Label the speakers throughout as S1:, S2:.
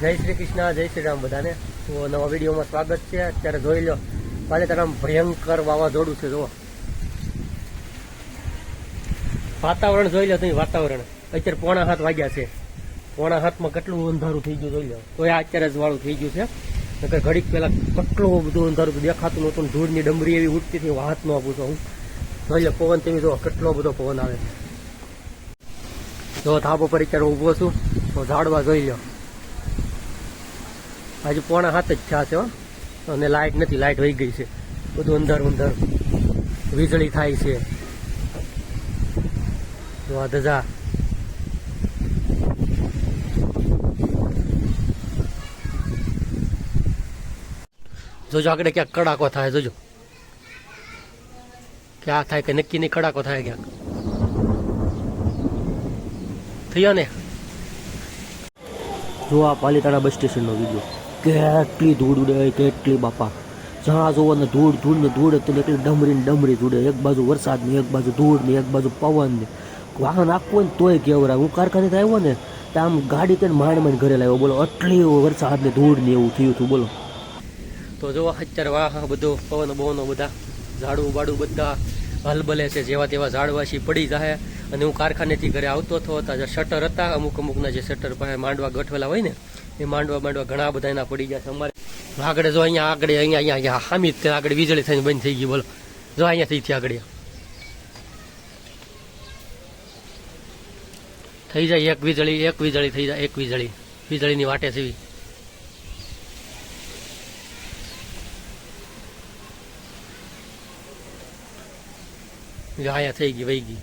S1: જય શ્રી કૃષ્ણ, જય શ્રી રામ બધાને. તો નવા વિડીયોમાં સ્વાગત છે. અત્યારે જોઈ લો પાલીતાણામાં ભયંકર વાવાઝોડું છે. જુઓ વાતાવરણ જોઈ લો તમે. વાતાવરણ અત્યારે 6:45 વાગ્યા છે. 6:45 કેટલું અંધારું થઈ ગયું જોઈ લો. તો એ અત્યારે જ વાળું થઈ ગયું છે. નકર ઘડીક પહેલા કેટલું બધું અંધારું દેખાતું નહોતું. ધૂળની ડમરી એવી ઉઠતી હતી, વાત ન પૂછો. હું જોઈ લો પવન તેવી જો કેટલો બધો પવન આવે. જો ધાબો પર અત્યારે ઊભો છું તો ઝાડવા જોઈ લો. હજુ 6:45 જ થયા છે અને લાઇટ નથી. લાઇટ વહી ગઈ છે. બધું અંધાર અંધાર વીજળી થાય છે. તો આ ધજા જોજો આગળ ક્યાંક કડાકો થાય. જોજો ક્યાં થાય કે નક્કી નહીં. કડાકો થાય ક્યાંક થયો ને. જો આ પાલીતાણા બસ સ્ટેશનનો વિડીયો. કેટલી ધૂળ ઉડે, કેટલી બાપા. જ્યાં જોવો ને ધૂળ ધૂળ ને ધૂળ. એટલી ડમરી ને ડમરી ઉડે. એક બાજુ વરસાદ ની, એક બાજુ ધૂળ ની, એક બાજુ પવન ને. વાહન આખું ને તોય કેવરા. હું કારખાને આવ્યો ને તો આમ ગાડી તેને માંડ માંડ ઘરે લાવ્યો. બોલો આટલી વરસાદ ને ધૂળ ને એવું થયું હતું. બોલો તો જો અત્યારે વાહ બધું પવનો બવનો બધા ઝાડવું બાડું બધા હલબલે છે. જેવા તેવા ઝાડવાસી પડી જાય. અને હું કારખાનેથી ઘરે આવતો હતો. જે શટર હતા અમુકના જે શટર પાસે માંડવા ગોઠવેલા હોય ને એ માંડવા ઘણા બધા એના પડી ગયા છે. અમારે આગળ જો અહીંયા હામી આગળ વીજળી થઈને બંધ થઈ ગઈ. બોલો જો અહીંયા થઈ આગળ થઈ જાય. એક વીજળી થઈ જાય. એક વીજળીની વાટે છે. અહીંયા થઈ ગઈ, વહી ગઈ.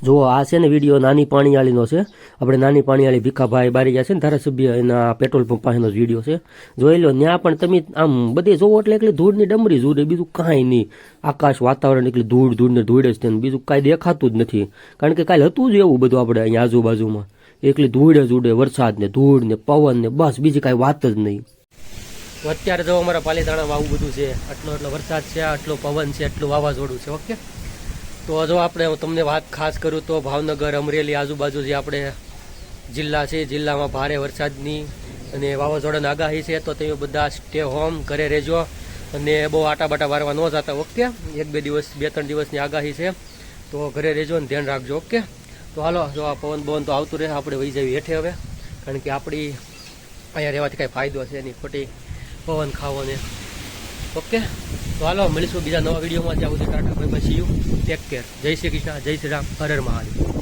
S1: જો આ છે ને વિડીયો નાની પાણીયાળીનો છે. આપણે નાની પાણીયાળી ભીખાભાઈ બારીયા છે ને ધારાસભ્ય, એના પેટ્રોલ પંપ પાસેનો વિડીયો છે. જોઈ લો. ત્યાં પણ તમે આમ બધે જોવો એટલે એકલી ધૂળની ડમરી જ ઉડે. બીજું કાંઈ નહીં. આકાશ વાતાવરણ એટલી ધૂળ ને ધૂળ જ છે. બીજું કાંઈ દેખાતું જ નથી. કારણ કે કાલે હતું જ એવું બધું આપણે અહીંયા આજુબાજુમાં. એકલી ધૂળ જ ઉડે. વરસાદ ને ધૂળ ને પવન ને બસ બીજી કાંઈ વાત જ નહીં. અત્યારે જો અમારા પાલીતાણામાં આવું બધું છે. આટલો વરસાદ છે, આટલો પવન છે, આટલું વાવાઝોડું છે. ઓકે. તો જો આપણે તમને વાત ખાસ કરું તો ભાવનગર, અમરેલી આજુબાજુ જે આપણે જિલ્લા છે, જિલ્લામાં ભારે વરસાદની અને વાવાઝોડાની આગાહી છે. તો તમે બધા સ્ટે હોમ, ઘરે રહેજો અને બહુ આટા બાટા વારવા ન જતા. ઓકે. 2-3 દિવસની આગાહી છે તો ઘરે રહેજો ને ધ્યાન રાખજો. ઓકે. તો હાલો, જો આ પવન તો આવતું રહે. આપણે વહી જઈએ હેઠે હવે. કારણ કે આપણી અહીંયા રહેવાથી કાંઈ ફાયદો છે નહીં ખોટી પવન ખાવો ને. ઓકે. તો હાલો મળીશું બીજા નવા વિડીયોમાં. ત્યાં સુધી Tata bye bye, C you, take care. જય શ્રી કૃષ્ણ, જય શ્રી રામ, હર હર મહાદેવ.